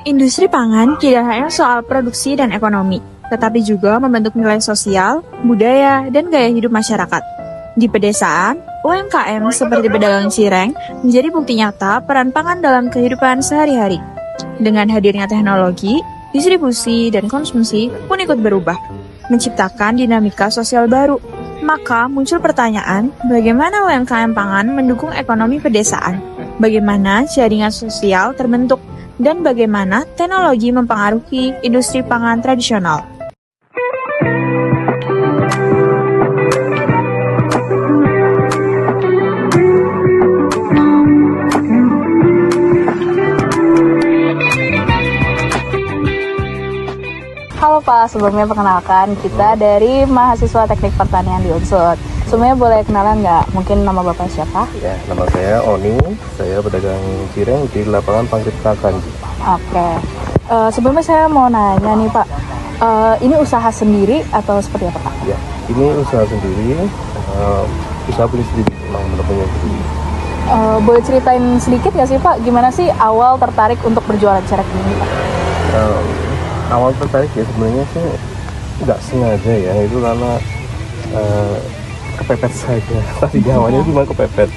Industri pangan tidak hanya soal produksi dan ekonomi, tetapi juga membentuk nilai sosial, budaya, dan gaya hidup masyarakat. Di pedesaan, UMKM seperti pedagang cireng menjadi bukti nyata peran pangan dalam kehidupan sehari-hari. Dengan hadirnya teknologi, distribusi, dan konsumsi pun ikut berubah, menciptakan dinamika sosial baru. Maka muncul pertanyaan, bagaimana UMKM pangan mendukung ekonomi pedesaan? Bagaimana jaringan sosial terbentuk? Dan bagaimana teknologi mempengaruhi industri pangan tradisional? Halo Pak, sebelumnya perkenalkan kita dari mahasiswa teknik pertanian di Unsur. Semuanya boleh kenalan nggak? Mungkin nama Bapak siapa? Ya, nama saya Oni, saya pedagang cireng di lapangan Pangkitra Kanji. Oke, sebelumnya saya mau nanya nih Pak, ini usaha sendiri atau seperti apa Pak? Ya, ini usaha sendiri, usaha punya sendiri, memang punya sendiri. Boleh ceritain sedikit nggak sih Pak, gimana sih awal tertarik untuk berjualan cireng ini Pak? Awal tertarik ya sebenarnya sih nggak sengaja ya, itu karena kepepet saja. Tadi awalnya cuma kepepet,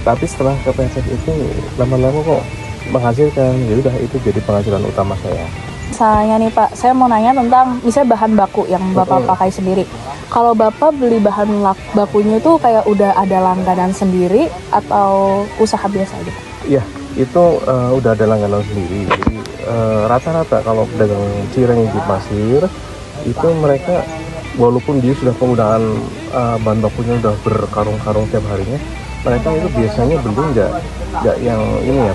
tapi setelah kepepet itu lama-lama kok menghasilkan, ya udah itu jadi penghasilan utama saya. Misalnya nih Pak, saya mau nanya tentang misalnya bahan baku yang Bapak pakai sendiri. Kalau Bapak beli bahan bakunya itu kayak udah ada langganan sendiri atau usaha biasa aja Pak? Iya, itu udah ada langganan sendiri. Jadi rata-rata kalau pedagang cireng di pasir itu mereka walaupun dia sudah penggunaan bahan bakunya udah berkarung-karung tiap harinya, mereka itu biasanya beli nggak yang ini ya,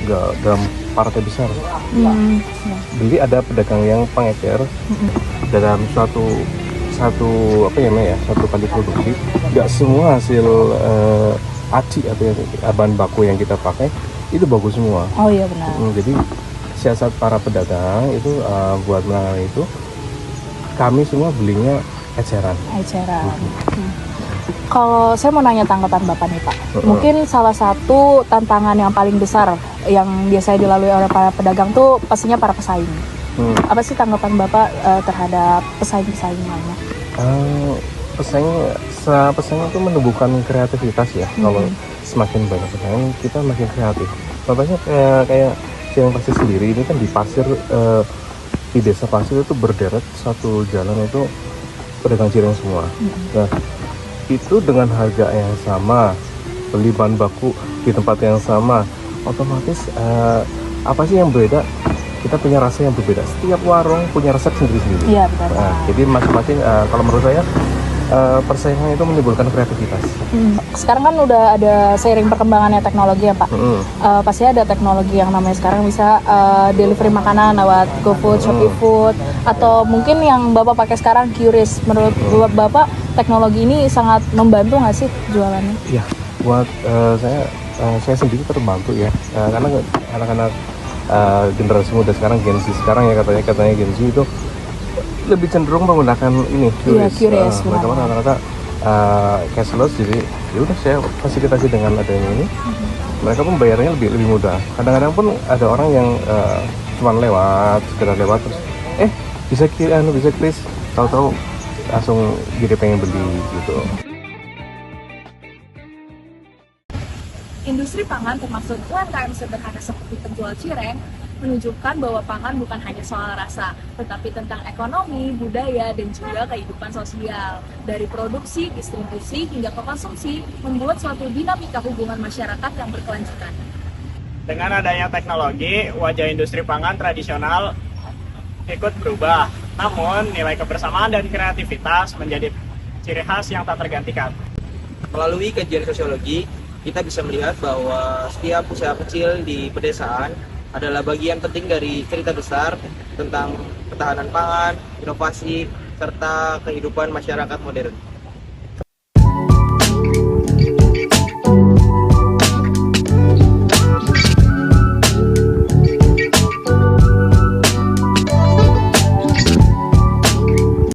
nggak dalam partai besar. Beli ada pedagang yang pengecer dalam satu apa ya namanya, satu kali produksi. Nggak semua hasil aci atau bahan baku yang kita pakai itu bagus semua. Oh iya benar. Jadi siasat para pedagang itu buat menangani itu, kami semua belinya eceran. Kalau saya mau nanya tanggapan Bapak nih Pak, mungkin salah satu tantangan yang paling besar yang biasanya dilalui oleh para pedagang tuh pastinya para pesaing. Apa sih tanggapan Bapak terhadap pesaing-pesaing lainnya? Pesaing itu menumbuhkan kreativitas ya. Kalau semakin banyak pesaing, kita makin kreatif. Contohnya kayak cireng pasir sendiri ini kan di pasir, di desa pasir itu berderet satu jalan itu pedagang cireng semua. Nah, itu dengan harga yang sama, beli bahan baku di tempat yang sama, otomatis apa sih yang beda? Kita punya rasa yang berbeda. Setiap warung punya resep sendiri-sendiri. Iya benar. Jadi masing-masing kalau menurut saya persaingan itu menimbulkan kreativitas. Sekarang kan udah ada seiring perkembangannya teknologi ya Pak. Pasti ada teknologi yang namanya sekarang bisa delivery makanan lewat GoFood, Shopee Food, atau mungkin yang Bapak pakai sekarang Qris. Menurut Bapak teknologi ini sangat membantu nggak sih jualannya? Iya, buat saya sendiri terbantu ya, karena anak-anak generasi muda sekarang, Gen Z sekarang ya katanya Gen Z itu lebih cenderung menggunakan ini Qris. Mereka rata-rata cashless, jadi ya udah saya fasilitasi dengan adanya ini. Mereka pun bayarnya lebih mudah. Kadang-kadang pun ada orang yang cuma sekedar lewat terus bisa Qris, tahu-tahu langsung jadi pengen beli gitu. Industri pangan termasuk UMKM sederhana seperti penjual cireng menunjukkan bahwa pangan bukan hanya soal rasa, tetapi tentang ekonomi, budaya, dan juga kehidupan sosial. Dari produksi, distribusi, hingga ke konsumsi, membuat suatu dinamika hubungan masyarakat yang berkelanjutan. Dengan adanya teknologi, wajah industri pangan tradisional ikut berubah. Namun, nilai kebersamaan dan kreativitas menjadi ciri khas yang tak tergantikan. Melalui kajian sosiologi, kita bisa melihat bahwa setiap usaha kecil di pedesaan adalah bagian penting dari cerita besar tentang ketahanan pangan, inovasi, serta kehidupan masyarakat modern.